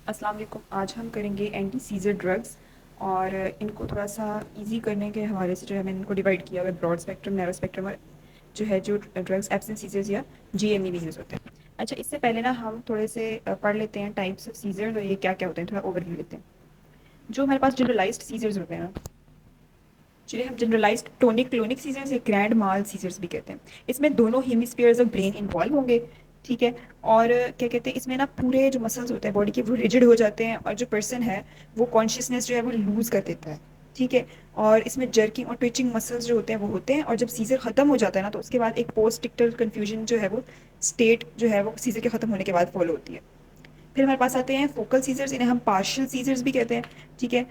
अस्सलाम वालेकुम। आज हम करेंगे एंटी सीज़र ड्रग्स और इनको थोड़ा सा इजी करने के हवाले से जो है मैंने इनको डिवाइड किया हुआ है ब्रॉड स्पेक्ट्रम, नैरो स्पेक्ट्रम और जो ड्रग्स एब्सेंट सीजर्स या जीएमई में यूज़ होते हैं। अच्छा, इससे पहले ना हम थोड़े से पढ़ लेते हैं टाइप्स ऑफ सीजर्स और ये क्या क्या होते हैं, थोड़ा ओवरव्यू लेते हैं। जो हमारे पास जनरलाइज्ड सीजर्स होते हैं ना, जिन्हें हम जनरलाइज्ड टोनिक क्लोनिक सीजर्स या ग्रैंड माल सीजर्स भी कहते हैं, इसमें दोनों हेमिस्फीयर्स ऑफ ब्रेन इन्वॉल्व होंगे। ठीक है। और क्या कहते हैं, इसमें ना पूरे जो मसल्स होते हैं बॉडी के वो रिजिड हो जाते हैं और जो पर्सन है वो कॉन्शियसनेस जो है वो लूज कर देता है। ठीक है। और इसमें जर्किंग और ट्विचिंग मसल्स जो होते हैं वो होते हैं, और जब सीजर खत्म हो जाता है ना तो उसके बाद एक पोस्ट टिक्टल कन्फ्यूजन जो है वो स्टेट जो है वो सीजर के खत्म होने के बाद फॉलो होती है। फिर हमारे पास आते हैं फोकल सीजर्स, इन्हें हम पार्शियल सीजर्स भी कहते हैं। ठीक है।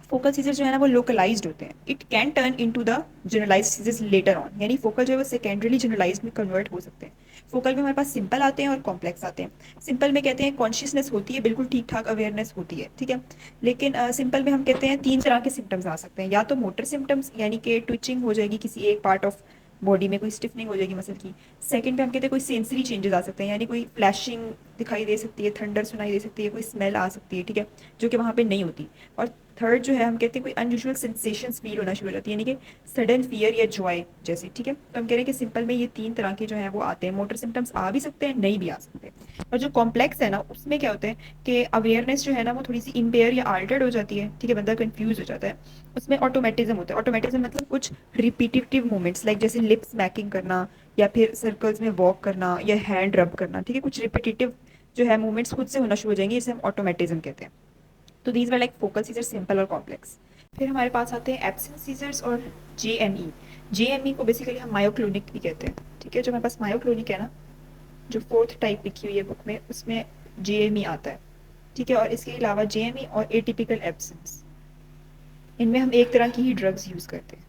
फोकल सीजर्स जो है ना वो लोकलाइज्ड होते हैं। It can turn into the generalised seizures later on, यानी फोकल जो है वो सेकेंडरीली जनरलाइज्ड में कन्वर्ट हो सकते हैं। फोकल में हमारे पास सिंपल आते हैं और कॉम्प्लेक्स आते हैं। सिंपल में कहते हैं कॉन्शियसनेस होती है, बिल्कुल ठीक ठाक अवेयरनेस होती है। ठीक है। लेकिन सिंपल में हम कहते हैं तीन तरह के सिम्टम्स आ सकते हैं, या तो मोटर सिम्टम्स यानी कि ट्विचिंग हो जाएगी किसी एक पार्ट ऑफ बॉडी में, कोई स्टिफनिंग हो जाएगी मसल की। सेकंड पे हम कहते हैं कोई सेंसरी चेंजेस आ सकते हैं, यानी कोई फ्लैशिंग दिखाई दे सकती है, थंडर सुनाई दे सकती है, कोई स्मेल आ सकती है। ठीक है। जो कि वहाँ पे नहीं होती। और थर्ड जो है हम कहते हैं कोई अनयूजुअल सेंसेशंस फील होना शुरू हो जाती है, यानी कि सडन फियर या जॉय जैसे। ठीक है। तो हम कह रहे हैं कि सिंपल में ये तीन तरह के जो है वो आते हैं। मोटर सिम्टम्स आ भी सकते हैं, नहीं भी आ सकते। और जो कॉम्प्लेक्स है ना उसमें क्या होता है कि अवेयरनेस जो है ना वो थोड़ी सी इम्पेयर या आल्टर्ड हो जाती है। ठीक है। बंदा कंफ्यूज हो जाता है। उसमें ऑटोमेटिज्म होता है। ऑटोमेटिज्म मतलब कुछ रिपीटिव मूवमेंट्स, लाइक जैसे लिप स्मैकिंग करना या फिर सर्कल्स में वॉक करना या हैंड रब करना। ठीक है। कुछ रिपीटिव जो है मूवमेंट्स खुद से होना शुरू हो जाएंगे, जिसे हम ऑटोमेटिज्म कहते हैं। तो these were like focal seizures, simple और कॉम्प्लेक्स। फिर हमारे पास आते हैं एब्सेंट सीजर्स और जेएमई। जेएमई को बेसिकली हम मायोक्लोनिक भी कहते हैं। ठीक है। जो हमारे पास मायोक्लोनिक है ना, जो फोर्थ टाइप लिखी हुई है बुक में, उसमें जेएमई आता है। ठीक है। और इसके अलावा जेएमई और एटिपिकल एब्सेंस, इनमें हम एक तरह की ही ड्रग्स यूज करते हैं।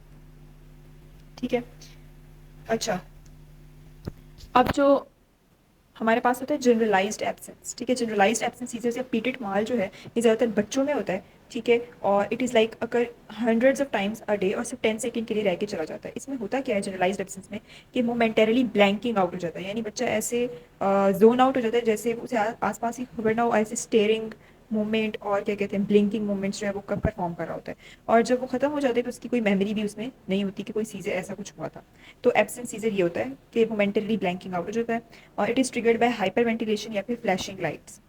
ठीक है। अच्छा, अब जो हमारे पास होता है जनरलाइज्ड एब्सेंस। ठीक है। जनरलाइज्ड एब्सेंस सीजर्स या पीटेड माल जो है ये ज़्यादातर बच्चों में होता है। ठीक है। और इट इज़ लाइक अगर hundreds of times a day और सिर्फ 10 सेकंड के लिए रह के चला जाता है। इसमें होता क्या है जनरलाइज्ड एब्सेंस में कि मोमेंटरली ब्लैंकिंग आउट हो जाता है, यानी बच्चा ऐसे जोन आउट हो जाता है जैसे उसे आस पास ही खबर ना हो, ऐसे स्टेयरिंग मूवमेंट और क्या कहते हैं ब्लिंकिंग मूवमेंट्स जो है वो कब परफॉर्म कर रहा होता है। और जब वो खत्म हो जाते हैं तो उसकी कोई मेमोरी भी उसमें नहीं होती कि कोई सीजर ऐसा कुछ हुआ था। तो एब्सेंट सीजर ये होता है कि मोमेंटरली ब्लैंकिंग आउट हो जाता है और it is triggered by hyper ventilation या फिर फ्लैशिंग लाइट्स।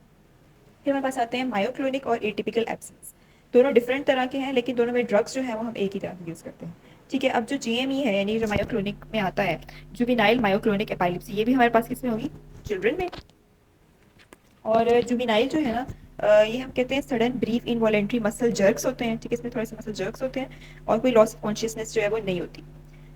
फिर हमारे पास आते हैं मायोक्लोनिक और एटिपिकल एब्सेंस। दोनों डिफरेंट तरह के हैं, लेकिन दोनों में ड्रग्स जो है वो हम एक ही तरह यूज़ करते हैं। ठीक है। अब जो जीएमई है यानी जो मायोक्लोनिक में आता है, जुविनाइल मायोक्लोनिक एपाइलेप्सी, ये भी हमारे पास किसमें होगी, चिल्ड्रन में। और जुविनाइल जो है ना, ये हम कहते हैं sudden brief involuntary muscle jerks होते हैं। ठीक है। इसमें थोड़े से मसल जर्क्स होते हैं और कोई लॉस ऑफ कॉन्शियसनेस जो है वो नहीं होती।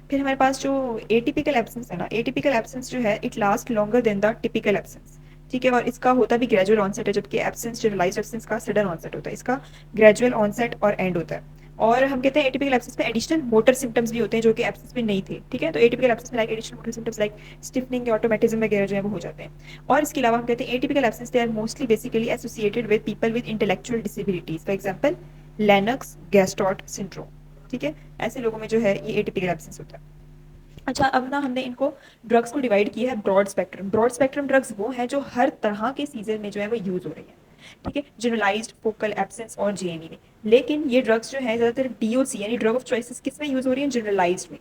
फिर हमारे पास जो एटिपिकल एब्सेंस है ना, एटिपिकल एब्सेंस जो है it last longer than the typical absence. ठीक है। और इसका होता भी ग्रेजुअल ऑनसेट है, जबकि एब्सेंस जनरलाइज्ड एब्सेंस का सडन ऑनसेट होता है, इसका ग्रेजुअल ऑनसेट और एंड होता है। और हम कहते हैं एटिपिकल एब्सेंस में एडिशनल मोटर सिम्टम्स भी होते हैं जो कि एब्सेंस में नहीं थे। ठीक है। तो एटिपिकल एब्सेंस में like additional motor symptoms like stiffening या ऑटोमेटिज्म वगैरह जो है वो हो जाते हैं। और इसके अलावा हम कहते हैं atypical absence they are mostly basically associated with people with intellectual disabilities, for example Lennox Gastaut syndrome. ठीक है। ऐसे लोगों में जो है ये एटिपिकल एब्सेंस होता है। अच्छा, अब ना हमने इनको ड्रग्स को डिवाइड किया है broad spectrum. Broad spectrum drugs वो हैं जो हर तरह के सीजन में जो है वो यूज हो रही है। ठीक है। जनरलाइज्ड, फोकल, एब्सेंस और जीएमई में। लेकिन ये ड्रग्स जो है ज्यादातर डीओसी यानी ड्रग ऑफ चॉइसेस किस में यूज हो रही है, जनरलाइज्ड में।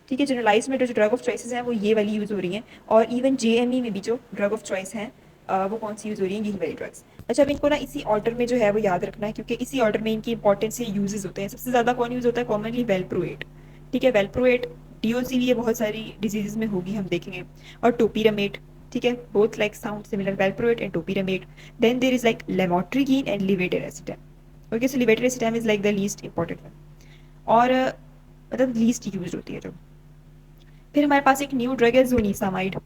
ठीक है। जनरलाइज में जो ड्रग ऑफ चॉइसेस हैं वो ये वाली यूज हो रही हैं, और इवन जेएमई में भी जो ड्रग ऑफ चॉइस हैं वो कौन सी यूज हो रही है, यही वाली ड्रग्स। अच्छा, अब इनको ना इसी ऑर्डर में जो है वो याद रखना है, क्योंकि इसी ऑर्डर में इनकी इंपॉर्टेंस या यूजेस होते हैं। सबसे ज्यादा कौन यूज होता है, कॉमनली वेलप्रोएट। ठीक है। वेलप्रोएट डीओसी भी ये बहुत सारी डिजीजेस में होगी, हम देखेंगे। और टोपीरामेट। ठीक है। Both like sound similar, valproate and topiramate. Then there is like lamotrigine and levetiracetam. Okay, so levetiracetam is like the least important one, और मतलब लीस्ट यूज होती है जो। फिर हमारे पास एक न्यू ड्रग है जोनिसामाइड।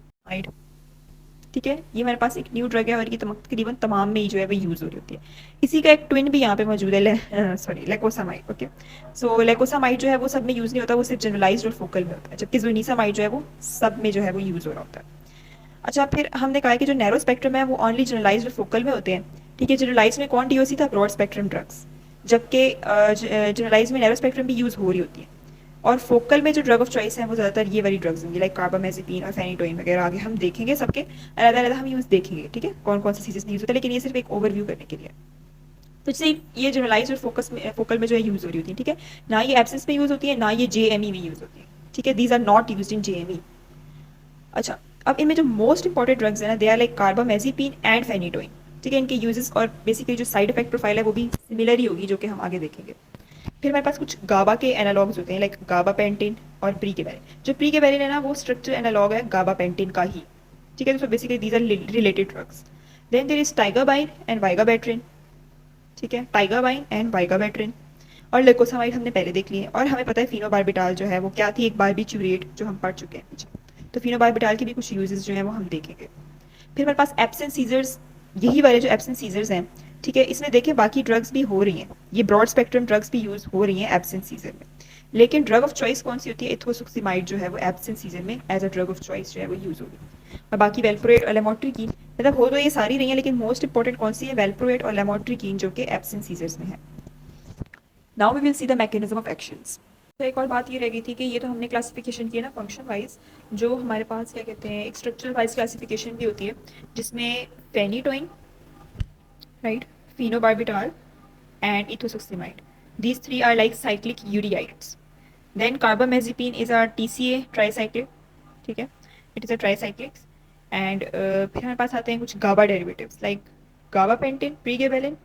ठीक है। ये हमारे पास एक न्यू ड्रग है और ये तकरीबन तमाम में ही जो है वो यूज हो रही होती है। इसी का एक ट्विन भी यहाँ पे मौजूद है, सॉरी, लेकोसामाइड। ओके। सो लेकोसामाइड जो है वो सब में यूज नहीं होता, वो सिर्फ जनरलाइज्ड और फोकल में होता है, जबकि जोनिसामाइड जो है वो सब में जो है वो यूज हो रहा होता है। अच्छा, फिर हमने कहा कि जो नैरो स्पेक्ट्रम है वो ओनली जनरलाइज्ड और फोकल में होते हैं। ठीक है। जनरलाइज में कौन डीओसी था, ब्रॉड स्पेक्ट्रम ड्रग्स, जबकि जनरलाइज में नैरो स्पेक्ट्रम भी यूज हो रही होती है। और फोकल में जो ड्रग ऑफ चॉइस है वो ज़्यादातर ये वाली ड्रग्स होंगी, लाइक कार्बामेज़ेपिन और फेनिटोइन वगैरह। आगे हम देखेंगे सबके अलग अलग हम यूज़ देखेंगे, ठीक है, कौन कौन से सीजन में यूज़ होता है, लेकिन ये सिर्फ एक ओवरव्यू करने के लिए। तो जैसे ये जनरलाइज और फोकल में जो है यूज़ हो रही होती है, ठीक है, ना ये एब्सेंस में यूज़ होती है, ना ये JME में यूज़ होती है, ठीक है, these are not use in JME। अच्छा, अब इनमें जो मोस्ट इंपॉर्टेंट ड्रग्स है ना, they are like carbamazepine and phenytoin, ठीक है। इनके यूजेस और बेसिकली जो साइड इफेक्ट प्रोफाइल है वो भी सिमिलर ही होगी, जो कि हम आगे देखेंगे। फिर हमारे पास कुछ गाबा के एनालॉग्स होते हैं, लाइक गाबापेंटिन और प्रीकेबैलिन। जो प्रीकेबैलिन है ना, वो स्ट्रक्चर एनालॉग है गाबापेंटिन का ही, ठीक है। तो basically these are related drugs. Then there is tiagabine and vigabatrin, ठीक है, टाइगाबाइन एंड वाइगाबैट्रिन। और लेकोसामाइड हमने पहले देख लिए, और हमें पता है फिनोबार्बिटाल जो है वो क्या थी, एक बारबिट्यूरेट, जो हम पढ़ चुके हैं पीछे। तो फिनोबार्बिटाल के भी कुछ यूजेस जो है वो हम देखेंगे। फिर हमारे पास एब्सेंट सीजर्स, यही वाले जो एब्सेंट सीजर्स हैं, ठीक है, इसमें देखिए बाकी ड्रग्स भी हो रही हैं, ये ब्रॉड स्पेक्ट्रम ड्रग्स भी यूज हो रही हैं एब्सेंट सीजर में, लेकिन ड्रग ऑफ चॉइस कौन सी होती है, इथोसुक्सिमाइड जो है वो एब्सेंट सीजर में as a drug of choice जो है वो यूज होगी। और बाकी वेल्प्रोएट और लेमोट्रिकीन, मतलब हो तो ये सारी रही है, लेकिन मोस्ट इंपॉर्टेंट कौन सी है, वेल्प्रोएट और लेमोट्रिकीन, जो कि एब्सेंट सीजर्स में है। Now we will see the mechanism of actions. तो एक और बात ये रह गई थी कि ये तो हमने क्लासिफिकेशन की है ना फंक्शन वाइज, जो हमारे पास क्या कहते हैं, एक स्ट्रक्चर वाइज क्लासिफिकेशन भी होती है, जिसमें phenytoin, right, phenobarbital and ethosuximide. These three are like cyclic urides. Then carbamazepine is a TCA tricyclic, ठीक है, it is a tricyclic. And फिर हमारे पास आते हैं कुछ GABA derivatives like gabapentin, pregabalin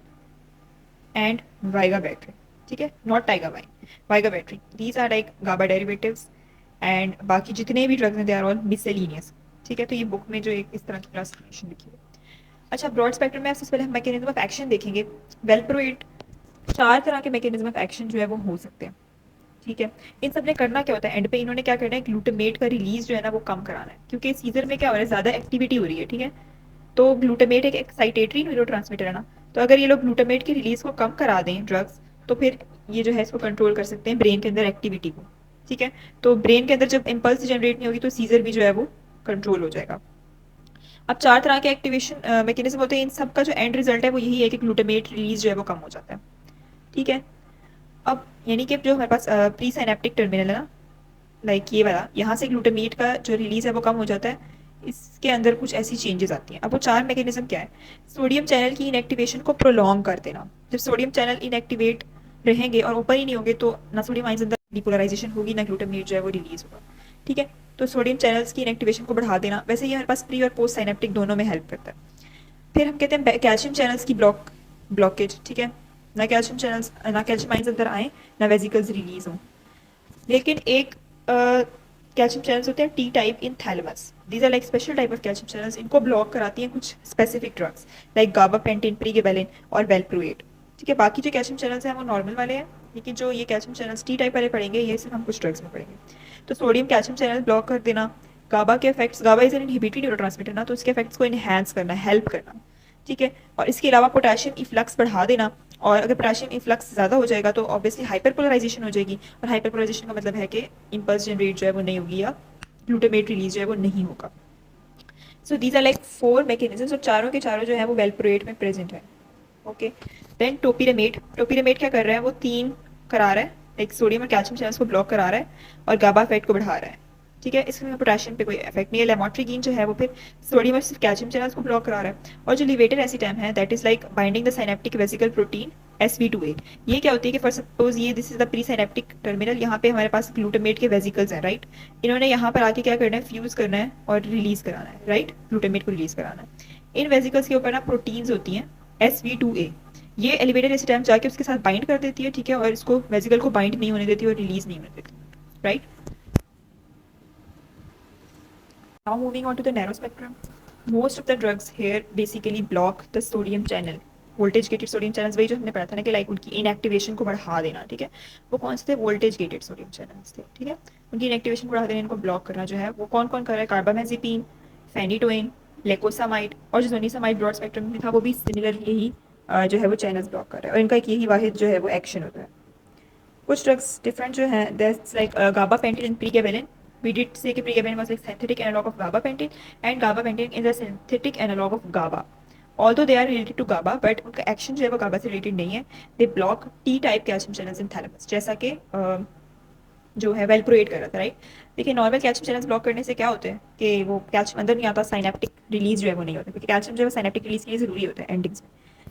and vigabatrin, ठीक है, not tigabayne, vigabatrin. These are like GABA derivatives. And बाकी जितने भी ड्रग्स हैं they are all miscellaneous, ठीक है। तो ये बुक में जो एक इस तरह की क्लासिफिकेशन लिखी है। अच्छा, ब्रॉड स्पेक्ट्रम में सबसे पहले हम मैकेनिज्म ऑफ एक्शन देखेंगे। वेलप्रोएट, 4 तरह के मैकेनिज्म ऑफ एक्शन जो है वो हो सकते हैं, ठीक है। इन सब ने करना क्या होता है, एंड पे इन्होंने क्या करना है, ग्लूटामेट का रिलीज जो है ना वो कम कराना है, क्योंकि सीजर में क्या हो रहा है, ज़्यादा एक्टिविटी हो रही है, ठीक है। तो ग्लूटामेट एक एक्साइटेटरी न्यूरोट्रांसमीटर है ना, तो अगर ये लोग ग्लूटामेट की रिलीज को कम करा दें ड्रग्स, तो फिर ये जो है इसको कंट्रोल कर सकते हैं ब्रेन के अंदर एक्टिविटी को, ठीक है। तो ब्रेन के अंदर जब इम्पल्स जनरेट नहीं होगी तो सीजर भी जो है वो कंट्रोल हो जाएगा। अब 4 तरह के एक्टिवेशन मैकेनिज्म होते हैं, इन सब का जो एंड रिजल्ट है वो यही है कि ग्लूटामेट रिलीज जो है वो कम हो जाता है, ठीक है। अब यानी कि जो हमारे पास प्री साइनेप्टिक टर्मिनल है ना, लाइक ये वाला, यहाँ से ग्लूटामेट का जो रिलीज है वो कम हो जाता है, इसके अंदर कुछ ऐसी चेंजेस आती हैं। अब वो 4 मैकेनिज्म क्या है, सोडियम चैनल की इनएक्टिवेशन को प्रोलॉन्ग कर देना। जब सोडियम चैनल इनएक्टिवेट रहेंगे और ओपन ही नहीं होंगे तो ना सोडियम आइंस अंदर डिपोलराइजेशन होगी, ना ग्लूटामेट जो है वो रिलीज होगा, ठीक है। तो सोडियम चैनल्स की इनएक्टिवेशन को बढ़ा देना, वैसे ये हमारे पास प्री और पोस्ट साइनेप्टिक दोनों में हेल्प करता है। फिर हम कहते हैं कैल्शियम चैनल्स की ब्लॉकेज, ठीक है, ना कैल्शियम चैनल्स, ना कैल्शियम आइंस अंदर आए, ना वेजिकल्स रिलीज हों। लेकिन एक कैल्शियम चैनल्स होते हैं T type in thalamus, these are like special type of calcium channels, इनको ब्लॉक कराती हैं कुछ specific drugs like gabapentin, pregabalin और वेलप्रोएट, ठीक है। बाकी जो कैल्शियम चैनल्स हैं वो नॉर्मल वाले हैं, लेकिन जो ये कैल्शियम चैनल्स टी टाइप वाले पढ़ेंगे ये सिर्फ हम कुछ ड्रग्स में पढ़ेंगे। तो सोडियम कैल्शियम चैनल ब्लॉक कर देना, गाबा के effects, GABA is an inhibitory neurotransmitter ना, तो उसके इफेक्ट्स को इनहेंस करना, हेल्प करना, ठीक है। और इसके अलावा पोटेशियम इफ्लक्स बढ़ा देना, और अगर पोटेशियम इफ्लक्स ज़्यादा हो जाएगा तो ऑब्वियसली हाइपरपोलराइजेशन हो जाएगी, और हाइपरपोलराइजेशन का मतलब है कि इम्पल्स जनरेट जो है वो नहीं होगी, या ग्लूटामेट रिलीज जो है वो नहीं होगा। So these are like 4 mechanisms, और चारों के चारों जो है वो वेलप्रोएट में प्रेजेंट है, ओके। देन टोपिरामेट क्या कर रहा है, वो 3 करा रहा है, एक सोडियम और कैल्शियम चैनल्स को ब्लॉक करा रहा है और गाबा इफेक्ट को बढ़ा रहा है, ठीक है। इसमें पोटेशियम पे कोई इफेक्ट नहीं है। लेमोट्रिकीन जो है वो फिर सोडियम और सिर्फ कैल्शियम चैनल्स को ब्लॉक करा रहा है। और जो लिवेटर एसिटाम है, that is like binding the synaptic vesicle protein SV2A। ये क्या होती है कि फॉर सपोज ये this is the pre synaptic terminal, यहाँ पे हमारे पास ग्लूटामेट के वेसिकल्स हैं, राइट। इन्होंने यहाँ पर आके क्या करना है, फ्यूज करना है और रिलीज कराना है, राइट, ग्लूटामेट को रिलीज कराना है। इन वेसिकल्स के ऊपर ना प्रोटीन्स होती हैं SV2A, ये एलिवेटेड एसिटाम जाके उसके साथ बाइंड कर देती है, ठीक है, और इसको वेसिकल को बाइंड नहीं होने देती और रिलीज नहीं होने देती, right. Now moving on to the narrow spectrum, most of the drugs here basically block the sodium channel, voltage gated sodium channels, वही जो हमने पढ़ा था ना कि लाइक उनकी इनएक्टिवेशन को बढ़ा देना, ठीक है। वो कौन से थे, वोल्टेज गेटेड सोडियम चैनल्स थे, ठीक है। उनकी इनएक्टिवेशन को बढ़ा देना, इनको ब्लॉक करना जो है वो कौन कौन कर रहा है, कार्बामेजेपिन, फेनिटोइन, लेकोसामाइड, और जो जोनिसामाइड ब्रॉड स्पेक्ट्रम में था वो भी सिमिलर यही जो है वो चैनल्स ब्लॉक कर रहा है, और इनका एक यही वाहिद जो है वो एक्शन होता है। कुछ ड्रग्स डिफरेंट जो है, that's like gabapentin and pregabalin. We did say कि pregabalin was like synthetic analog of gabapentin, and gabapentin is a synthetic analog of GABA. Although they are related to GABA, but उनका action जो है वो GABA से related नहीं है। They block T type calcium channels in thalamus, जैसा कि जो है वेलप्रोएट कर रहा था, राइट। देखिए नॉर्मल कैल्शियम चैनल्स ब्लॉक करने से क्या होते हैं कि वो कैल्शियम अंदर नहीं आता, साइनेप्टिक रिलीज जो है वो नहीं होता, क्योंकि कैल्शियम जो है साइनेप्टिक रिलीज के लिए जरूरी होता है एंडिंग्स में।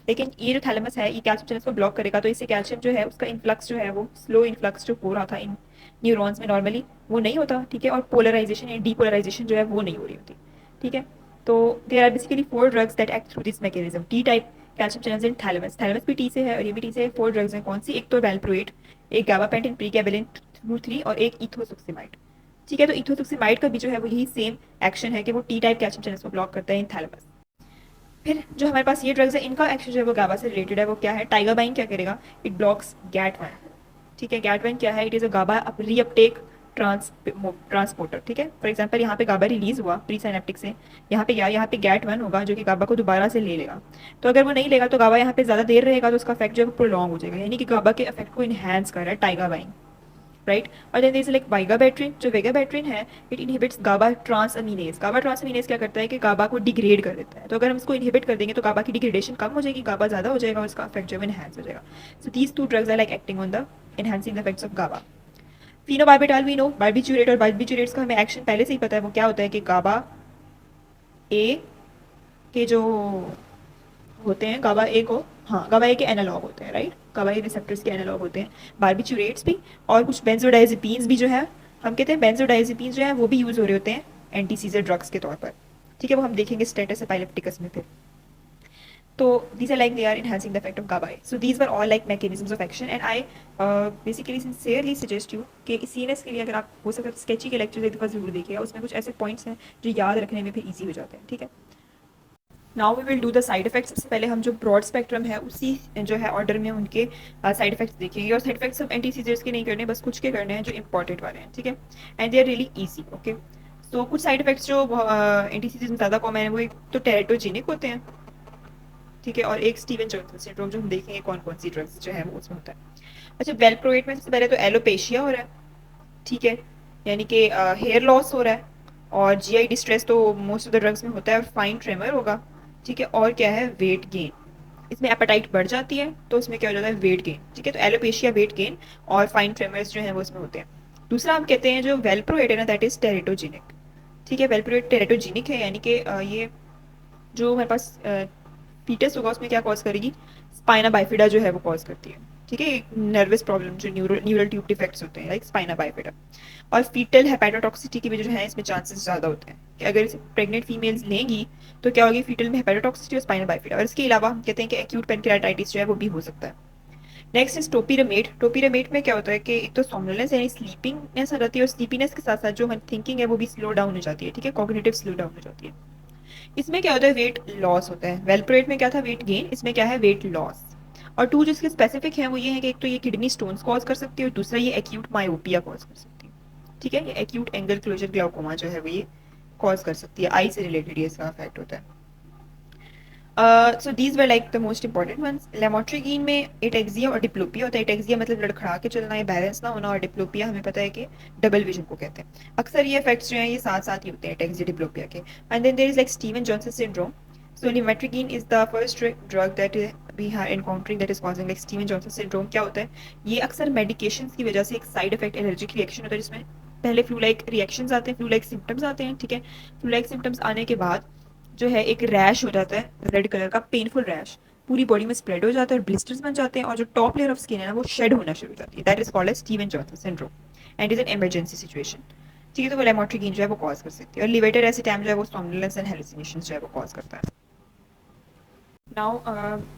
लेकिन ये जो थैलेमस है ये कैल्शियम चैनल्स को ब्लॉक करेगा, तो इससे कैल्शियम जो है उसका इन्फ्लक्स जो है वो स्लो इन्फ्लक्स जो हो रहा था इन न्यूरॉन्स में नॉर्मली वो नहीं होता, ठीक है। और पोलराइजेशन या डीपोलराइजेशन जो है वो नहीं हो रही होती, ठीक है। तो there are basically 4 drugs that act through this mechanism, T type calcium channels in thalamus. Thalamus भी टी से है और ये भी टी से है। 4 ड्रग्स हैं, कौन सी? एक तो वेलप्रोएट, एक गाबापेंटिन, प्रीगैबलिन थ्रू 3 और एक इथोसुक्सिमाइड, ठीक है। तो इथोसुक्सिमाइड का भी जो है वो यही सेम एक्शन है कि वो टी टाइप कैल्शियम चैनल्स को ब्लॉक करता है इन थैलेमस। फिर जो हमारे पास ये ड्रग्स है इनका एक्शन जो है वो गाबा से रिलेटेड है, वो क्या है? टाइगाबाइन क्या करेगा? इट ब्लॉक्स गैट1, ठीक है। गैट1 क्या है? It is a GABA reuptake transporter, ठीक है। फॉर एग्जांपल यहाँ पे गाबा रिलीज हुआ प्री साइनेप्टिक से, यहाँ पे क्या, यहाँ पे गैट1 होगा जो कि गाबा को दोबारा से ले लेगा। तो अगर वो नहीं लेगा तो गाबा यहाँ पे ज्यादा देर रहेगा तो उसका इफेक्ट जो है वो प्रोलॉन्ग हो जाएगा, यानी कि गाबा के इफेक्ट को इनहेंस कर रहा है टाइगाबाइन, राइट। और देन इज लाइक वाइगाबैट्रिन, जो वेगाबैट्रिन है इट इनहिबिट्स गाबा ट्रांसअमीनेज। गाबा ट्रांसअमीनेज क्या करता है कि गाबा को डिग्रेड कर देता है, तो अगर हम इसको इनहिबिट कर देंगे तो गाबा की डिग्रेडेशन कम हो जाएगी, गाबा ज़्यादा हो जाएगा और इसका इफेक्ट जो है इनहेंस हो जाएगा। So these 2 drugs are like acting on the enhancing the effects of GABA. Phenobarbital we know, barbiturate और बार्बिट्यूरेट्स का हमें एक्शन पहले से ही पता है, वो क्या होता है कि गाबा ए के जो होते हैं, गाबा ए को, हाँ गाबा ए के एनालॉग होते हैं, राइट। गाबा ए रिसेप्टर्स के एनालॉग होते हैं बार्बिट्यूरेट्स भी, और कुछ बेंजोडाइजेपीन्स भी जो है, हम कहते हैं बेंजोडाइजेपीन्स जो है वो भी यूज़ हो रहे होते हैं एंटी सीजर ड्रग्स के तौर पर, ठीक है। वो हम देखेंगे स्टेटस एपिलेप्टिकस में फिर। तो these are like they are enhancing the effect of GABA. So these were all like mechanisms of action and I basically sincerely suggest you कि CNS के लिए अगर आप हो सके तो स्केची के लेक्चर एक दफ़ा जरूर देखिएगा, उसमें कुछ ऐसे पॉइंट्स हैं जो याद रखने में फिर ईजी हो जाते हैं, ठीक है। Now we will do the side effects. सबसे पहले हम जो ब्रॉड स्पेक्ट्रम है उसी जो है ऑर्डर में उनके साइड इफेक्ट्स देखेंगे, और साइड इफेक्ट्स हम एंटी सीजर्स के नहीं करने, बस कुछ के करने हैं जो इंपॉर्टेंट वाले हैं, ठीक है। And they are really easy, okay. So कुछ साइड इफेक्ट्स जो एंटी सीजर्स में ज़्यादा कॉमन है वो एक तो टेरेटोजेनिक होते हैं, ठीक है, और एक स्टीवन जॉनसन सिंड्रोम जो हम देखेंगे कौन कौन सी ड्रग्स जो है वो उसमें होता है। अच्छा, वेलप्रोएट में सबसे पहले तो एलोपेशिया हो रहा है, ठीक है, यानी कि हेयर लॉस हो रहा है, और जीआई डिस्ट्रेस तो मोस्ट ऑफ द ड्रग्स में होता है, और फाइन ट्रेमर होगा, ठीक है। और क्या है? वेट गेन, इसमें एपेटाइट बढ़ जाती है तो इसमें क्या हो जाता है? वेट गेन, ठीक है। तो एलोपेशिया, वेट गेन और फाइन ट्रेमर्स जो है वो इसमें होते हैं। दूसरा हम कहते हैं जो वेलप्रोएट है ना, दैट इज टेरेटोजेनिक, ठीक है। वेलप्रोएट टेरेटोजेनिक है, यानी कि ये जो हमारे पास फीटस होगा उसमें क्या कॉज करेगी? स्पाइना बाइफिडा जो है वो कॉज करती है, ठीक है। नर्वस प्रॉब्लम जो न्यूरल ट्यूब डिफेक्ट्स होते हैं लाइक स्पाइना बाइफिडा। और फीटल हेपेटोटॉक्सिटी की भी जो है इसमें चांसेस ज़्यादा होते हैं कि अगर इसे प्रेग्नेंट फीमेल्स लेंगी तो क्या होगी? फीटल में हेपेटोटॉक्सिटी और स्पाइना बाइफिडा। और इसके अलावा हम कहते हैं कि एक्यूट पेनक्रियाटाइटिस जो है वो भी हो सकता है। Next is topiramate. टोपिरामेट में क्या होता है कि एक तो सोमनोलेंस यानी स्लीपिंगनेस आ जाती है, और स्लीपीनेस के साथ साथ जो हमारी थिंकिंग है वो भी स्लो डाउन हो जाती है, ठीक है, कॉग्निटिव स्लो डाउन हो जाती है। इसमें क्या होता है? वेट लॉस होता है। वेलप्रोएट में क्या था? वेट गेन, इसमें क्या है? Weight loss. और 2 जिसके स्पेसिफिक हैं वो ये है कि एक तो ये किडनी स्टोन्स कॉज कर सकती है और दूसरा ये एक्यूट मायोपिया कॉज कर सकती है, ठीक है। ये एक्यूट एंगल क्लोजर ग्लाउकोमा जो है वो ये कॉज कर सकती है, आई से रिलेटेड ये इसका इफेक्ट होता है। So these were like the most important ones. Lamotrigine में एटेक्सिया और डिप्लोपिया होता है। एटेक्सिया मतलब लड़खड़ा के चलना या बैलेंस ना होना, और डिप्लोपिया हमें पता है कि डबल विजन को कहते हैं। अक्सर ये इफेक्ट्स जो हैं ये साथ साथ ही होते हैं एटेक्सिया डिप्लोपिया के। And then there is like Steven Johnson syndrome. So lamotrigine is the first drug that we are encountering that is causing like Steven Johnson syndrome. क्या होता है? ये अक्सर medications की वजह से एक साइड इफेक्ट एलर्जिक रिएक्शन होता है, जिसमें पहले फ्लू लाइक रिएक्शंस आते हैं, फ्लू लाइक सिम्टम्स आते हैं, ठीक है। फ्लू लाइक सिम्टम्स आने के बाद जो है एक रैश हो जाता है रेड कलर का, पेनफुल रैश पूरी बॉडी में स्प्रेड हो जाता है और ब्लिस्टर्स बन जाते हैं, और जो टॉप लेयर ऑफ स्किन है ना वो शेड होना शुरू हो जाती है। That is called as Steven Johnson syndrome and is an emergency situation, ठीक है। तो वो लेमोट्रिगीन जो है वो कॉज कर सकती है, और लिवेटर एसिटाम जो है वो सोमनोलेंस एंड हेलुसिनेशंस जो है वो कॉज करता है। नाउ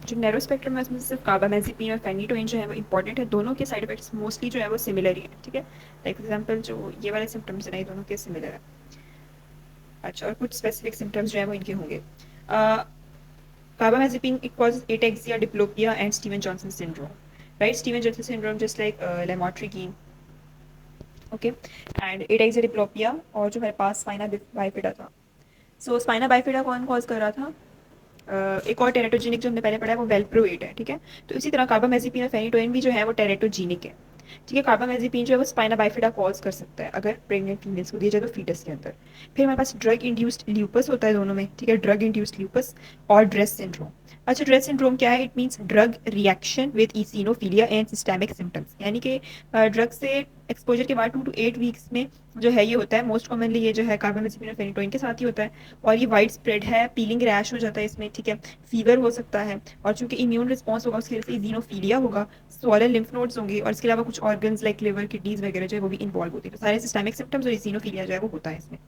जो नैरो स्पेक्ट्रम है उसमें सिर्फ कार्बामेज़ेपिन और फेनिटोइन जो है वो इंपॉर्टेंट है। दोनों के साइड इफेक्ट्स मोस्टली जो है वो सिमिलर ही है, ठीक है। लाइक एग्जांपल जो ये वाले सिम्टम्स है ना, ये दोनों के सिमिलर है। अच्छा, और कुछ स्पेसिफिक सिम्टम्स जो है वो इनके होंगे। Carbamazepine it causes ataxia, diplopia and Steven Johnson syndrome, right. Steven Johnson syndrome just like lamotrigine, okay. And ataxia, diplopia, और जो हमारे पास स्पाइना बाइफिडा था। सो स्पाइना बाइफिडा कौन कॉज कर रहा था? एक और टेरेटोजेनिक जो हमने पहले पढ़ा है वो वेलप्रोएट है, ठीक है। तो इसी तरह कार्बामेज़ेपिन और फेनिटोइन भी जो है वो टेरेटोजेनिक है, ठीक है। कार्बामेज़ेपिन जो है वो स्पाइना बाइफिडा कॉज कर सकता है अगर प्रेग्नेंट फीमेल्स को दिया जाए तो फीटस के अंदर। फिर हमारे पास ड्रग इंड्यूस्ड ल्यूपस होता है दोनों में, ठीक है, ड्रग इंड्यूस्ड ल्यूपस और ड्रेस सिंड्रोम। अच्छा, ड्रेस सिंड्रोम क्या है? It means drug reaction with eosinophilia and systemic symptoms, यानी कि ड्रग से एक्सपोजर के बाद 2 to 8 वीक्स में जो है ये होता है। मोस्ट कॉमनली ये जो है कार्बामेज़ेपिन और फेनिटोइन के साथ ही होता है, और ये वाइड स्प्रेड है, पीलिंग रैश हो जाता है इसमें, ठीक है, फीवर हो सकता है, और चूंकि इम्यून रिस्पॉन्स होगा उसकी वजह से इसिनोफिलिया होगा, स्वॉलन लिम्फ नोड्स होंगे, और इसके अलावा कुछ ऑर्गन्स लाइक लिवर, किडनीज वगैरह जो है वो भी इन्वॉल्व होती है। तो सारे सिस्टेमिक सिम्टम्स और इसिनोफिलिया जो है वो होता है इसमें।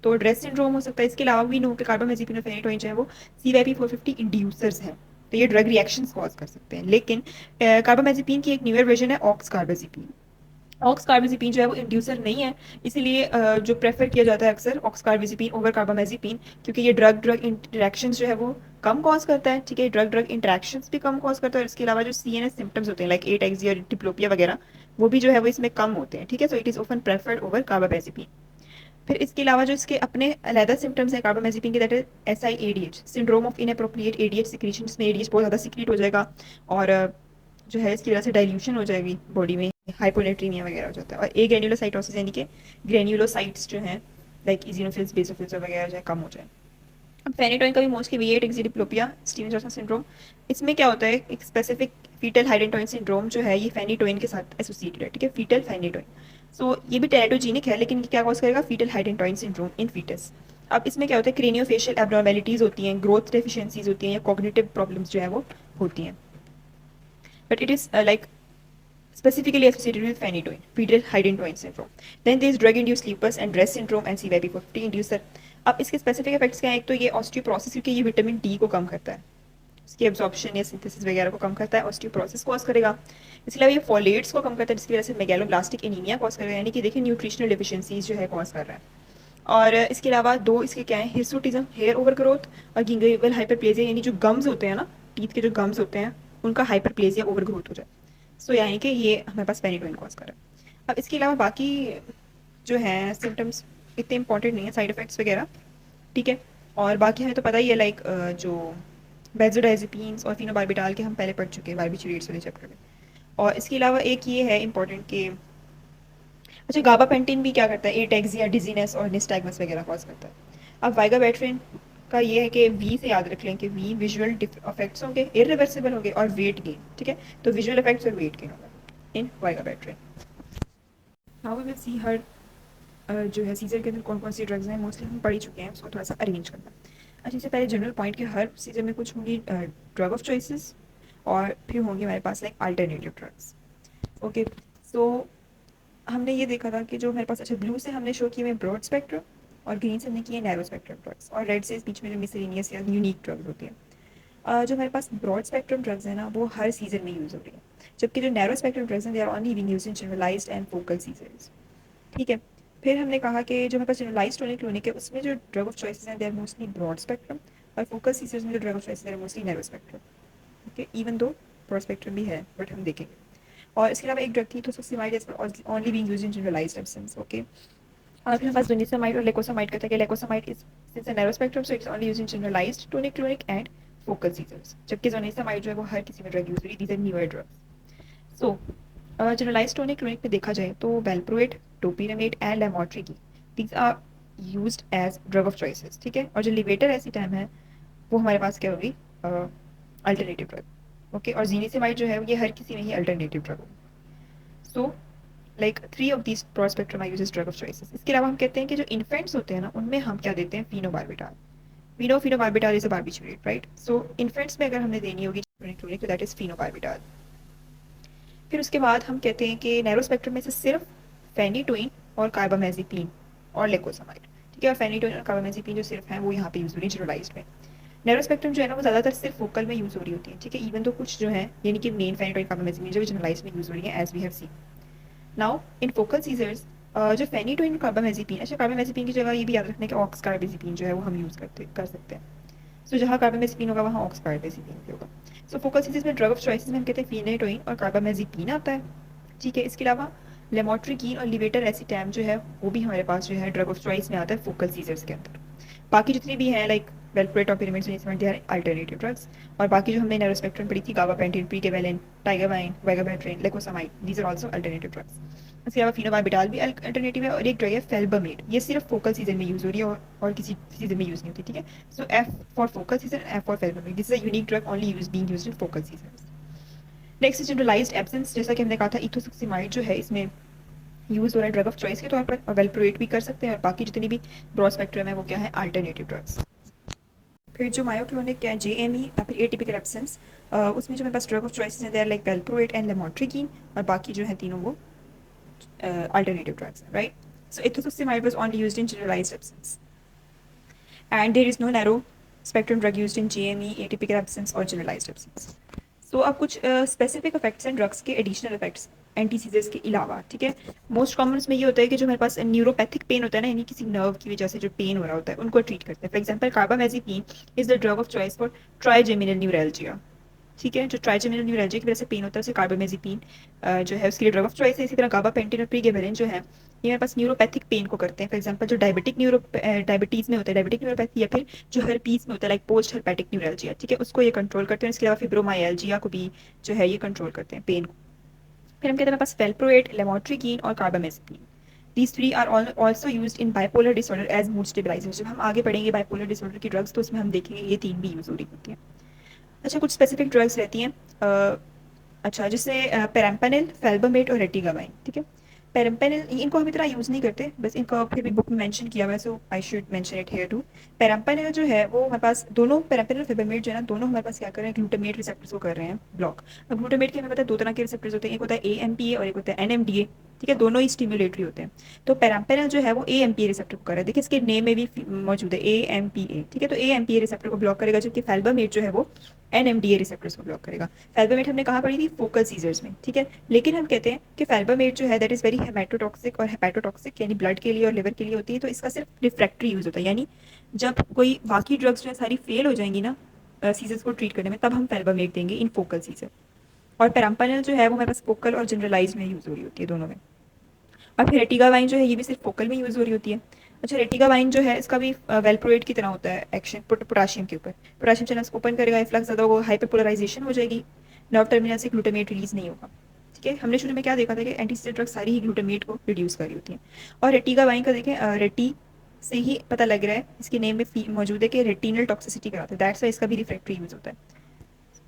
तो ड्रेस सिंड्रोम हो सकता है। इसके अलावा भी नो कि कार्बामेज़ेपिन और फेनिटोइन जो है वो CYP450 इंड्यूसर्स हैं, तो ये ड्रग रिएक्शंस कॉज कर सकते हैं। लेकिन कार्बामेज़ेपिन की एक न्यूअर वर्जन है ऑक्स कार्बाजेपिन। ऑक्स कार्बाजेपिन जो है वो इंड्यूसर नहीं है, इसीलिए जो प्रेफर किया जाता है अक्सर ऑक्स कार्बाजेपिन ओवर कार्बामेज़ेपिन, क्योंकि ये ड्रग ड्रग इंटरेक्शंस जो है वो कम कॉज करता है, ठीक है, ड्रग ड्रग इंटरेक्शंस भी कम कॉज करता है, और इसके अलावा जो CNS सिम्टम्स होते हैं लाइक एटेक्सिया और डिप्लोपिया वगैरह वो भी जो है वो इसमें कम होते हैं, ठीक है। So it is often preferred over carbamazepine. फिर इसके अलावा जो इसके अपने अलहदा सिम्टम्स है कार्बामेज़ेपिन के, that is SIADH, syndrome of inappropriate ADH secretion, जिसमें ADH बहुत ज़्यादा सिक्रीट हो जाएगा, और जो है इसकी वजह से डाइल्यूशन हो जाएगी बॉडी में, हाइपोनेट्रीमिया वगैरह हो जाता है, और ग्रेन्युलोसाइटोसिस यानी कि ग्रेन्युलोसाइट्स जो हैं लाइक इजिनोफिल्स बेसोफिल्स वगैरह जो है कम हो जाए। अब फेनिटोइन का भी mostly V8 ataxia diplopia Steven Johnson syndrome, इसमें क्या होता है, एक स्पेसिफिक फीटल हाइडेंटोइन सिंड्रोम जो है ये फेनिटोइन के साथ एसोसिएटेड है, ठीक है, फीटल फेनिटोइन। सो ये भी टेरेटोजीनिक है, लेकिन ये क्या कॉज करेगा, fetal hydantoin syndrome in fetus. अब इसमें क्या होता है, क्रेनियोफेशियल एब्नॉर्मेलिटीज होती हैं, ग्रोथ डेफिशिएंसीज होती हैं, या कॉग्निटिव प्रॉब्लम्स जो है वो होती हैं, but it is like specifically associated with phenytoin, fetal hydantoin syndrome. Then there is drug-induced lupus and DRESS syndrome and CYP450 inducer। अब इसके स्पेसिफिक इफेक्ट्स क्या हैं? एक तो ये ऑस्टियोप्रोसिस, क्योंकि ये विटामिन डी को कम करता है, उसकी एब्जॉर्प्शन या सिंथेसिस वगैरह को कम करता है, ऑस्टियोप्रोसिस कॉज करेगा। इसके अलावा ये फोलेट्स को कम करता है, जिसकी वजह से मेगैलोब्लास्टिक एनीमिया कॉज करेगा, यानी कि देखिए न्यूट्रिशनल डिफिशियंसीज जो है कॉज कर रहा है। और इसके अलावा दो इसके क्या है, हिर्सुटिज्म हेयर ओवर ग्रोथ, और गिंगेबल हाइपरप्लेजिया, यानी जो गम्स होते हैं ना, टीथ के जो गम्स होते हैं उनका हाइपरप्लेजिया ओवर ग्रोथ हो जाए। सो यानी कि ये हमारे पास फेनिटोइन कॉज कर रहा है। अब इसके अलावा बाकी जो हैं सिम्टम्स इतने इंपॉर्टेंट नहीं है, साइड इफेक्ट्स वगैरह, ठीक है। और बाकी हमें तो पता ही है, लाइक जो बेंजोडाइजेपिन्स और फिनोबार्बिटाल के हम पहले पढ़ चुके हैं बारबिचुरेट्स वाले चैप्टर में। और इसके अलावा एक ये है इंपॉर्टेंट कि अच्छा, गाबापेंटिन भी क्या करता है, एटेक्सिया, डिजीनेस और निस्टैग्मस वगैरह कॉज करता है। अब वाइगाबैट्रिन का ये है कि वी से याद रख लें कि वी विजुअल इफेक्ट्स होंगे, इरिवर्सिबल होंगे, और वेट गेन, ठीक है, तो विजुअल इफेक्ट्स और वेट गेन होगा इन वाइगाबैट्रिन। नाउ वी विल सी हर जो है सीजर के अंदर कौन कौन सी ड्रग्स हैं, मोस्टली हम पढ़ ही चुके हैं, उसको थोड़ा सा अरेंज करना। अच्छा, इससे पहले जनरल पॉइंट कि हर सीजर में कुछ होंगी ड्रग ऑफ चॉइसेस, और फिर होंगे हमारे पास लाइक अल्टरनेटिव ड्रग्स। ओके, सो हमने ये देखा था कि जो हमारे पास, अच्छा, ब्लू से हमने शो किए हुए ब्रॉड स्पेक्ट्रम, और ग्रीन से हमने किए नैरो स्पेक्ट्रम ड्रग्स, और रेड से इस बीच में जो मिसलेनियस या यूनिक ड्रग्स होती हैं। जो हमारे पास ब्रॉड स्पेक्ट्रम ड्रग्स हैं ना, वो हर सीजन में यूज़ हो रही है, जबकि जो नैरो स्पेक्ट्रम ड्रग्स हैं they are only being used in generalised and focal seizures, ठीक है। फिर हमने कहा कि जो हमारे पास जनरलाइज्ड टोनिक क्लिनिक है उसमें जो ड्रग ऑफ चॉइसेस हैं they are mostly broad spectrum, और फोकल सीजर्स में जो ड्रग ऑफ चॉइसेस हैं mostly narrow spectrum, okay, even though broad spectrum भी है, बट हम देखेंगे। और इसके अलावा एक ड्रग थी ethosuximide, is only being used in generalised absence, okay. और फिर हमारे पास दुनिसमाइड और लेकोसामाइड कहते हैं कि lacosamide is since a narrow spectrum so it's only used in generalised tonic clonic and focal seizures, जबकि जोनिसमाइड जो है वो हर किसी में ड्रग यूज हो रही है, these are newer drugs. So generalised tonic clonic में देखा जाए तो valproate, topiramate and lamotrigine, these are used as drug of choices, ठीक है। और जो लिवेटर एसिटाम है वो हमारे पास क्या होगी, अल्टरनेटिव ड्रग, ओके। और जीनिसमाइड जो है ये हर किसी में ही अल्टरनेटिव ड्रग होगी। So like 3 of these broad spectrum are used as drug of choices. इसके अलावा हम कहते हैं कि जो इन्फेंट्स होते हैं ना उनमें हम क्या देते हैं, phenobarbital. We know phenobarbital is a barbiturate, right. So infants में अगर हमने देनी होगी तो दैट इज फिनोबार्बिटाल। फिर उसके बाद हम कहते हैं कि नैरो स्पेक्ट्रम में से सिर्फ फेनिटोइन और कार्बामेज़ेपिन और लेकोसामाइड, ठीक है। और फेनिटोइन और कार्बामेज़ेपिन जो सिर्फ हैं वो यहाँ पे यूज हो रही है जनरलाइज्ड में। नैरो स्पेक्ट्रम जो है ना वो ज़्यादातर सिर्फ फोकल में यूज हो रही होती है, ठीक है, इवन तो कुछ जो है यानी कि मेन फेनिटोइन कार्बामेज़ेपिन जो जनरलाइज्ड में यूज हो रही है as we have seen. Now in focal seizures जो फेनिटोइन कार्बामेज़ेपिन, अच्छा, कार्बामेज़ेपिन की जगह ये भी याद रखना है कि ऑक्स कार्बामेज़ेपिन जो है वो हम यूज़ कर सकते हैं। सो जहाँ कार्बामेज़ेपिन होगा वहाँ ऑक्स कार्बामेज़ेपिन भी होगा। सो फोकल सीजर्स में ड्रग ऑफ चॉइसेस में हम कहते हैं फेनिटोइन और कार्बामेज़ेपिन आता है, ठीक है। इसके अलावा लेमोट्रिकीन और लिवेटर एसिटैम जो है वो भी हमारे पास जो है ड्रग ऑफ चॉइस में आता है फोकल सीजर्स के अंदर। बाकी जितनी भी हैं लाइक वेलप्रोएट और pyramid they are alternative drugs. और बाकी जो हमने नैरो स्पेक्ट्रम पढ़ी थी, gabapentin, pregabalin, tiagabine, vigabatrin, lacosamide, these are also alternative drugs. इसके अलावा फिनोबार्बिटाल भी अल्टरनेटिव है, और एक ड्रग है फेल्बमेट, ये सिर्फ फोकल सीजन में यूज हो रही है और किसी सीजन में यूज नहीं होती, ठीक है। So F for focal seizure, F for felbamate, this is a unique drug only being used in focal seizure. Next generalised absence, जैसा कि हमने कहा था इथोसक्सिमाइड जो है इसमें यूज हो रहा है ड्रग ऑफ चॉइस के तौर पर, और वेलप्रोएट भी कर सकते हैं, और बाकी जितनी भी ब्रॉड स्पेक्ट्रम है वो क्या है, अल्टरनेटिव ड्रग्स। फिर जो मायोक्लोनिक क्या है, जेएमई या फिर एटिपिकल एब्सेंस, उसमें जो मेरे पास ड्रग ऑफ चॉइस है, they are like valproate and lamotrigine, और बाकी जो है तीनों वो alternative drugs, right? So ethosuximide was only used in generalized absence, and there is no narrow spectrum drug used in GME, atypical absence or generalized absence. So अब कुछ specific effects हैं drugs के, एडिशनल इफेक्ट्स एंटी सीजर्स के अलावा, ठीक है। Most common उसमें ये होता है कि जो हमारे पास न्यूरोपैथिक पेन होता है ना, यानी किसी नर्व की वजह से जो पेन हो रहा होता है उनको ट्रीट करते हैं। For example carbamazepine is the drug of choice for trigeminal neuralgia, ठीक है। जो ट्राइजेमिनल न्यूरैल्जिया की वजह से पेन होता है उसे कार्बामेजिपिन जो है उसके लिए ड्रग ऑफ चॉइस है। इसी तरह गाबापेंटिन और प्रीगेबलिन जो है ये मेरे पास न्यूरोपैथिक पेन को करते हैं। फॉर एग्जांपल जो डायबिटीज में होता है, डायबिटिक न्यूरोपैथी, या फिर जो हर्पीज में होता है लाइक पोस्ट हर्पेटिक न्यूरैल्जिया, ठीक है, उसको ये कंट्रोल करते हैं। इसके अलावा फिब्रोमाइल्जिया को भी जो है ये कंट्रोल करते हैं पेन को। फिर हम कहते हैं मेरे पास वेलप्रोएट, लेमोट्रिकीन और कार्बामेजिपिन, these three are also used in bipolar disorder as mood stabilizers। जब हम आगे पढ़ेंगे बाइपोलर डिसऑर्डर की ड्रग्स तो उसमें हम देखेंगे ये तीन भी यूज हो रही होती हैं। अच्छा, कुछ स्पेसिफिक ड्रग्स रहती हैं, अच्छा, जैसे पेराम्पेनिल, फेल्बोमेट और रेटिगाबाइन, ठीक है। पेराम्पेनिल इनको हम इतना यूज़ नहीं करते, बस इनको फिर भी बुक में मेंशन किया हुआ है, so I should mention it here too. Perampanel जो है वो हमारे पास दोनों, पेराम्पेनिल और फेल्बोमेट जो है ना, दोनों हमारे पास क्या कर रहे हैं, ग्लूटामेट रिसेप्टर्स को कर रहे हैं ब्लॉक। अब ग्लूटामेट के हमें पता है दो तरह के रिसेप्टर्स होते हैं, एक होता है AMPA और एक होता है NMDA, ठीक है, दोनों ही स्टिमुलेटरी होते हैं। तो पेराम्पेनिल जो है वो AMPA रिसेप्टर को कर रहा है, देखिए इसके नेम में भी मौजूद है AMPA, ठीक है। तो AMPA रिसेप्टर को ब्लॉक करेगा, जबकि फेल्बोमेट जो है वो NMDA रिसेप्टर्स को ब्लॉक करेगा। फेल्बोमेट हमने कहाँ पढ़ी थी, फोकल सीजर्स में, ठीक है। लेकिन हम कहते हैं कि फेल्बोमेट जो है दैट इज वेरी हेमेटोटॉक्सिक, और हेपेटोटॉक्सिक यानी ब्लड के लिए और लिवर के लिए होती है, तो इसका सिर्फ रिफ्रैक्टरी यूज होता है, यानी जब कोई बाकी ड्रग्स जो है सारी फेल हो जाएंगी ना सीजर्स को ट्रीट करने में, तब हम फेल्बोमेट देंगे इन फोकल सीजर। और पेराम्पेनिल जो है वो हमारे पास फोकल और जनरलाइज में यूज हो रही होती है, दोनों में। और फिर रेटिगाबाइन जो है ये भी सिर्फ फोकल में यूज हो रही होती है। अच्छा, रेटिगाबाइन जो है इसका भी वेलप्रोएट की तरह होता है एक्शन पोटाशियम के ऊपर, पोटाशियम चैनल्स ओपन करेगा, फ्लक्स ज़्यादा होगा, हाइपरपोलराइजेशन हो जाएगी, नर्व टर्मिनल से ग्लूटामेट रिलीज नहीं होगा, ठीक है। हमने शुरू में क्या देखा था कि एंटीसीजर ड्रग सारी ही ग्लूटामेट को रिड्यूस कर रही होती हैं। और रेटिगाबाइन का देखें, रेटी से ही पता लग रहा है, इसके नेम में मौजूद है कि रेटिनल टॉक्सिसिटी कराता है, दैट्स वाई इसका भी रिफ्रैक्टरी यूज होता है,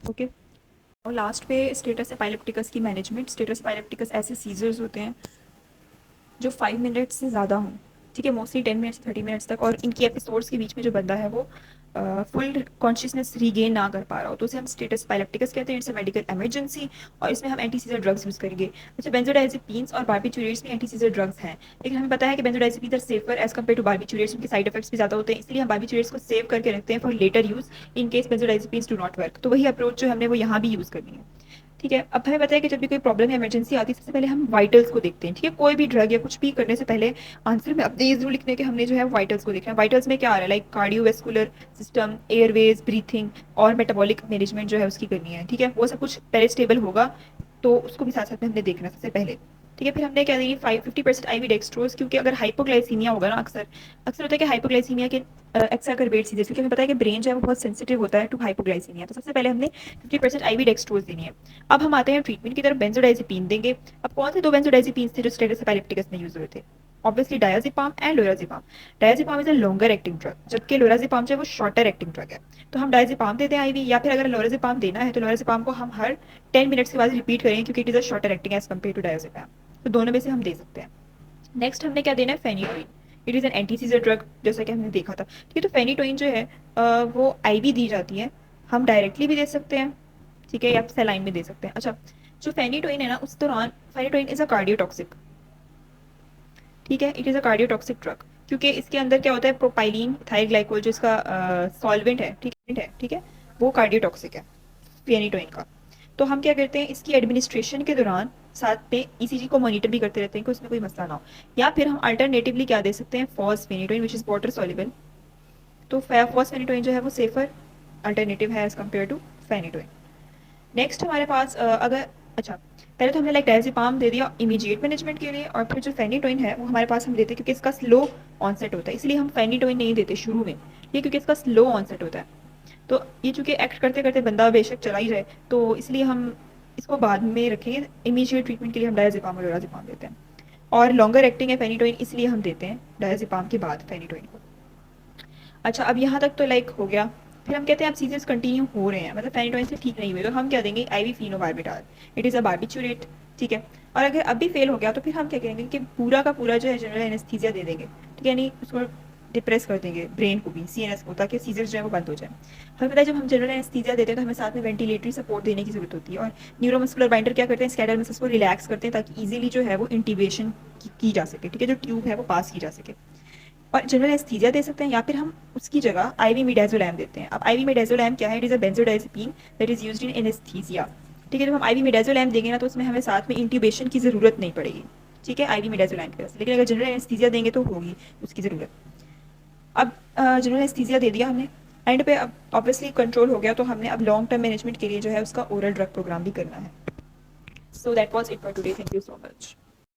ओके। और लास्ट पे स्टेटस एपिलेप्टिकस की मैनेजमेंट। स्टेटस एपिलेप्टिकस ऐसे सीजर्स होते हैं जो 5 मिनट से ज़्यादा हों, ठीक है, मोस्टली 10 मिनट से 30 मिनट्स तक, और इनकी एपिसोड्स के बीच में जो बंदा है वो फुल कॉन्शियसनेस रीगेन ना कर पा रहा हो, तो उसे हम स्टेटस एपिलेप्टिकस कहते हैं। इट्स अ मेडिकल इमरजेंसी, और इसमें हम एंटीसीजर ड्रग्स यूज़ करेंगे। अच्छा, बेंजोडाइजेपिन्स और बार्बिट्यूरेट्स भी एंटीसीजर ड्रग्स हैं, लेकिन हमें पता है कि benzodiazepines are safer as compare to barbiturates, उनके साइड इफेक्ट्स भी ज़्यादा होते हैं, इसलिए हम बार्बिट्यूरेट्स को सेव करके रखते हैं for later use in case benzodiazepines do not work. तो वही अप्रोच जो हमने वो यहाँ भी यूज़ करनी है, ठीक है। अब हमें पता है कि जब भी कोई प्रॉब्लम या इमरजेंसी आती है सबसे पहले हम वाइटल्स को देखते हैं, ठीक है। कोई भी ड्रग या कुछ भी करने से पहले आंसर में अपने ये जरूर लिखने के हमने जो है वाइटल्स को देखना है। वाइटल्स में क्या आ रहा है, like cardiovascular system, Airways, breathing और मेटाबॉलिक मैनेजमेंट जो है उसकी करनी है, ठीक है। वो सब कुछ पहले स्टेबल होगा तो उसको भी साथ साथ में हमने देखना सबसे पहले, ठीक है। फिर हमने क्या देंगे 50% IV डेक्सट्रोज, क्योंकि अगर हाइपोग्लाइसीमिया होगा ना, अक्सर अक्सर होता है कि हाइपोग्लाइसीमिया के एक्साकर्बेट सीधे, क्योंकि हमें पता है कि ब्रेन जो है वो बहुत सेंसिटिव होता है टू हाइपोग्लाइसीमिया, तो सबसे पहले हमने 50% IV डेक्सट्रोज देनी है। अब हम आते हैं ट्रीटमेंट की तरफ, बेंजोडाइजेपिन देंगे। अब कौन से दो बेंजोडाइजेपिन थे जो स्टेटस एपिलेप्टिकस में यूज हुए थे, obviously diazepam and lorazepam. Diazepam is a longer acting drug, जबकि लोराज़ेपम जो है वो शॉर्टर एक्टिंग ड्रग है। तो हम डायazepam देते हैं IV, या फिर अगर लोराज़ेपम देना है तो लोराज़ेपम को हम हर 10 मिनट्स के बाद रिपीट करेंगे, क्योंकि it is a shorter acting as compare to diazepam. तो दोनों में से हम दे सकते हैं। नेक्स्ट हमने क्या देना है, phenytoin. It is an antiseizure drug, जैसा कि हमने देखा था, ठीक है। तो फेनिटोइन जो है वो IV दी जाती है, हम डायरेक्टली भी दे सकते हैं, ठीक है, या सेलाइन में दे सकते हैं। अच्छा, जो फेनिटोइन है ना, उस दौरान फेनिटोइन इज अ कार्डियोटॉक्सिक, ठीक है, it is a cardiotoxic drug, क्योंकि इसके अंदर क्या होता है, प्रोपाइलिन थाइग्लाइकोल जो इसका सॉल्वेंट है, ठीक है, वो कार्डियोटॉक्सिक है फेनिटोइन का। तो हम क्या करते हैं, इसकी एडमिनिस्ट्रेशन के दौरान साथ में ECG को मॉनिटर भी करते रहते हैं कि उसमें कोई मसला ना हो, या फिर हम अल्टरनेटिवली क्या दे सकते हैं, fosphenytoin which is water soluble. तो फॉस्फेनिटोइन जो है वो सेफर अल्टरनेटिव है as compare to phenytoin. Next हमारे पास अगर, अच्छा, पहले तो हमने लाइक डायज़ेपाम दे दिया इमीडिएट मैनेजमेंट के लिए, और फिर जो फेनिटोइन है वो हमारे पास हम देते हैं क्योंकि इसका स्लो ऑनसेट होता है, इसलिए हम फेनिटोइन नहीं देते शुरू में, ये क्योंकि इसका स्लो ऑनसेट होता है। तो ये चूंकि एक्ट करते करते बंदा बेशक चला ही जाए, तो इसलिए हम इसको बाद में रखेंगे, इमीडिएट ट्रीटमेंट के लिए हम डायज़ेपाम और लोराज़ेपाम देते हैं। और लॉन्गर एक्टिंग है फेनिटोइन, इसलिए हम देते हैं डायज़ेपाम के बाद फेनिटोइन को। अच्छा, अब यहाँ तक तो लाइक हो गया। फिर हम कहते हैं अब सीजर्स कंटिन्यू हो रहे हैं, मतलब फेनिटोइन से ठीक नहीं हुए, तो हम क्या देंगे, IV phenobarbital, it is a barbiturate, ठीक है। और अगर अब भी फेल हो गया तो फिर हम क्या करेंगे कि पूरा का पूरा जो है जनरल एनेस्थीसिया दे देंगे, ठीक है, यानी उसको डिप्रेस कर देंगे ब्रेन को भी, सीएनएस को, ताकि सीजर्स जो है वो बंद हो जाए। हमें पता है जब हम जनरल एनेस्थीसिया देते हैं तो हमें साथ में वेंटिलेटरी सपोर्ट देने की जरूरत होती है, और न्यूरोमस्कुलर बाइंडर क्या करते हैं, स्कैटर मसल्स को रिलैक्स करते हैं ताकि ईजिली जो है वो इंटीबेशन की जा सके, ठीक है, जो ट्यूब है वो पास की जा सके। और जनरल एनेस्थीसिया दे सकते हैं, या फिर हम उसकी जगह आईवी मिडाजोलैम देते हैं। अब आईवी मिडाजोलैम क्या है, it is a benzodiazepine that is used in anaesthesia, ठीक है। जब हम आईवी मिडाजोलैम देंगे ना तो उसमें हमें साथ में इंट्यूबेशन की ज़रूरत नहीं पड़ेगी, ठीक है, आईवी मिडाजोलैम की वजह से। लेकिन अगर जनरल एनेस्थीसिया देंगे तो होगी उसकी ज़रूरत। अब जनरल एनेस्थीसिया दे दिया हमने, एंड पे अब ऑब्वियसली कंट्रोल हो गया, तो हमने अब लॉन्ग टर्म मैनेजमेंट के लिए जो है उसका ओरल ड्रग प्रोग्राम भी करना है। So that was it for today, thank you so much.